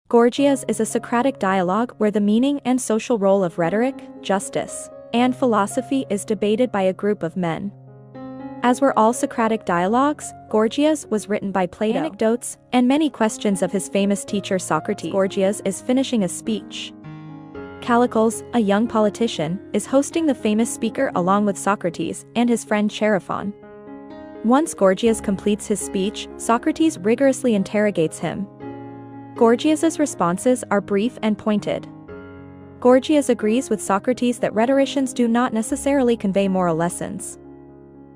Gorgias is a Socratic dialogue where the meaning and social role of rhetoric, justice, and philosophy is debated by a group of men. As were all Socratic dialogues, Gorgias was written by Plato. Anecdotes and many questions of his famous teacher Socrates. Gorgias is finishing a speech. Callicles, a young politician, is hosting the famous speaker along with Socrates and his friend Chaerephon. Once Gorgias completes his speech, Socrates rigorously interrogates him. Gorgias's responses are brief and pointed. Gorgias agrees with Socrates that rhetoricians do not necessarily convey moral lessons.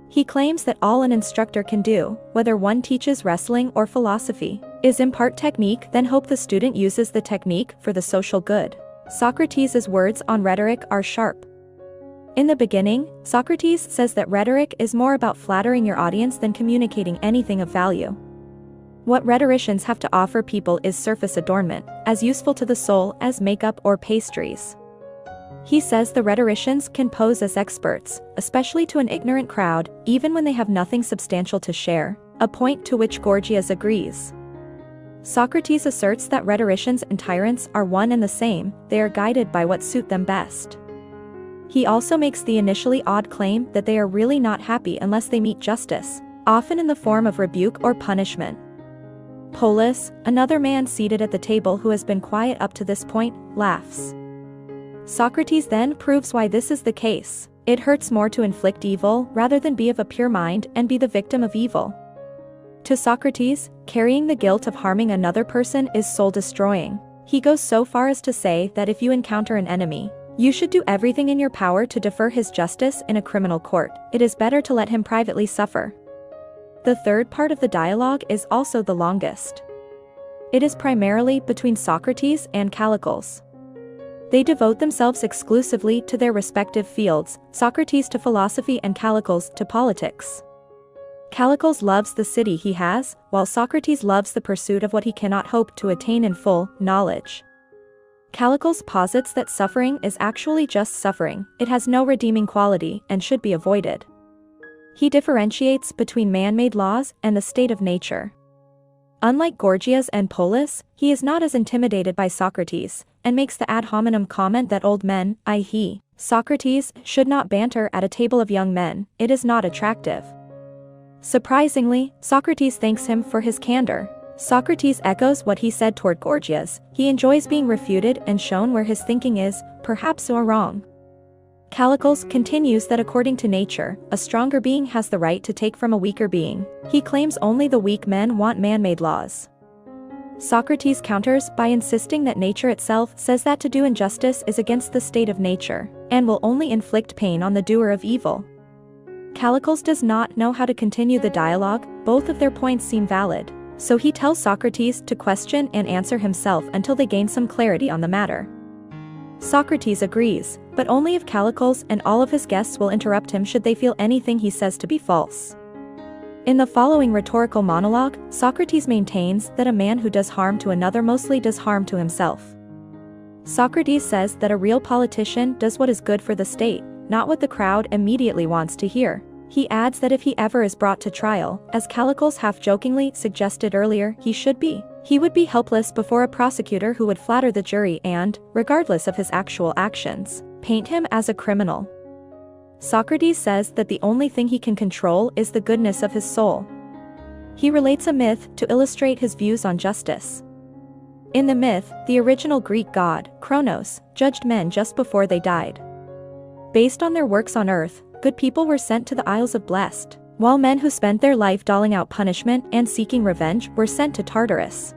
He claims that all an instructor can do, whether one teaches wrestling or philosophy, is impart technique, then hope the student uses the technique for the social good. Socrates' words on rhetoric are sharp. In the beginning, Socrates says that rhetoric is more about flattering your audience than communicating anything of value. What rhetoricians have to offer people is surface adornment, as useful to the soul as makeup or pastries. He says the rhetoricians can pose as experts, especially to an ignorant crowd, even when they have nothing substantial to share, a point to which Gorgias agrees. Socrates asserts that rhetoricians and tyrants are one and the same, they are guided by what suit them best. He also makes the initially odd claim that they are really not happy unless they meet justice, often in the form of rebuke or punishment. Polus, another man seated at the table who has been quiet up to this point, laughs. Socrates then proves why this is the case. It hurts more to inflict evil rather than be of a pure mind and be the victim of evil. To Socrates, carrying the guilt of harming another person is soul-destroying. He goes so far as to say that if you encounter an enemy, you should do everything in your power to defer his justice in a criminal court. It is better to let him privately suffer. The third part of the dialogue is also the longest. It is primarily between Socrates and Callicles. They devote themselves exclusively to their respective fields, Socrates to philosophy and Callicles to politics. Callicles loves the city he has, while Socrates loves the pursuit of what he cannot hope to attain in full, knowledge. Callicles posits that suffering is actually just suffering, it has no redeeming quality and should be avoided. He differentiates between man-made laws and the state of nature. Unlike Gorgias and Polus, he is not as intimidated by Socrates, and makes the ad hominem comment that old men, i.e., Socrates, should not banter at a table of young men, it is not attractive. Surprisingly, Socrates thanks him for his candor. Socrates echoes what he said toward Gorgias, he enjoys being refuted and shown where his thinking is, perhaps so wrong. Callicles continues that according to nature, a stronger being has the right to take from a weaker being. He claims only the weak men want man-made laws. Socrates counters by insisting that nature itself says that to do injustice is against the state of nature, and will only inflict pain on the doer of evil. Callicles does not know how to continue the dialogue, both of their points seem valid, so he tells Socrates to question and answer himself until they gain some clarity on the matter. Socrates agrees, but only if Callicles and all of his guests will interrupt him should they feel anything he says to be false. In the following rhetorical monologue, Socrates maintains that a man who does harm to another mostly does harm to himself. Socrates says that a real politician does what is good for the state, not what the crowd immediately wants to hear. He adds that if he ever is brought to trial, as Callicles half-jokingly suggested earlier he should be, he would be helpless before a prosecutor who would flatter the jury and, regardless of his actual actions, paint him as a criminal. Socrates says that the only thing he can control is the goodness of his soul. He relates a myth to illustrate his views on justice. In the myth, the original Greek god, Kronos, judged men just before they died. Based on their works on earth, good people were sent to the Isles of Blessed, while men who spent their life doling out punishment and seeking revenge were sent to Tartarus.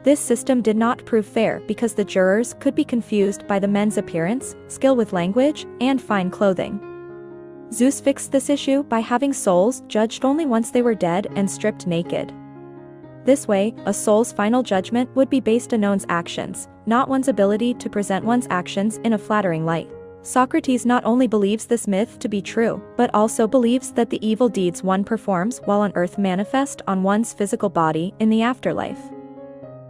This system did not prove fair because the jurors could be confused by the men's appearance, skill with language, and fine clothing. Zeus fixed this issue by having souls judged only once they were dead and stripped naked. This way, a soul's final judgment would be based on one's actions, not one's ability to present one's actions in a flattering light. Socrates not only believes this myth to be true, but also believes that the evil deeds one performs while on earth manifest on one's physical body in the afterlife.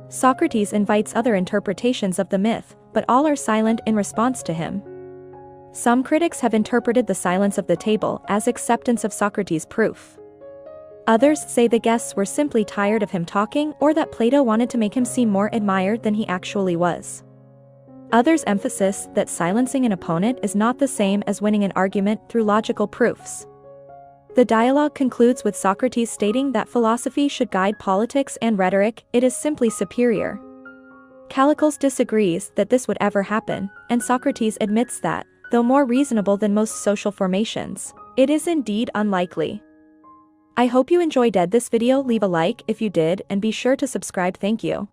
Socrates invites other interpretations of the myth, but all are silent in response to him. Some critics have interpreted the silence of the table as acceptance of Socrates' proof. Others say the guests were simply tired of him talking or that Plato wanted to make him seem more admired than he actually was. Others emphasize that silencing an opponent is not the same as winning an argument through logical proofs. The dialogue concludes with Socrates stating that philosophy should guide politics and rhetoric, it is simply superior. Callicles disagrees that this would ever happen, and Socrates admits that, though more reasonable than most social formations, it is indeed unlikely. I hope you enjoyed this video. Leave a like if you did and be sure to subscribe. Thank you.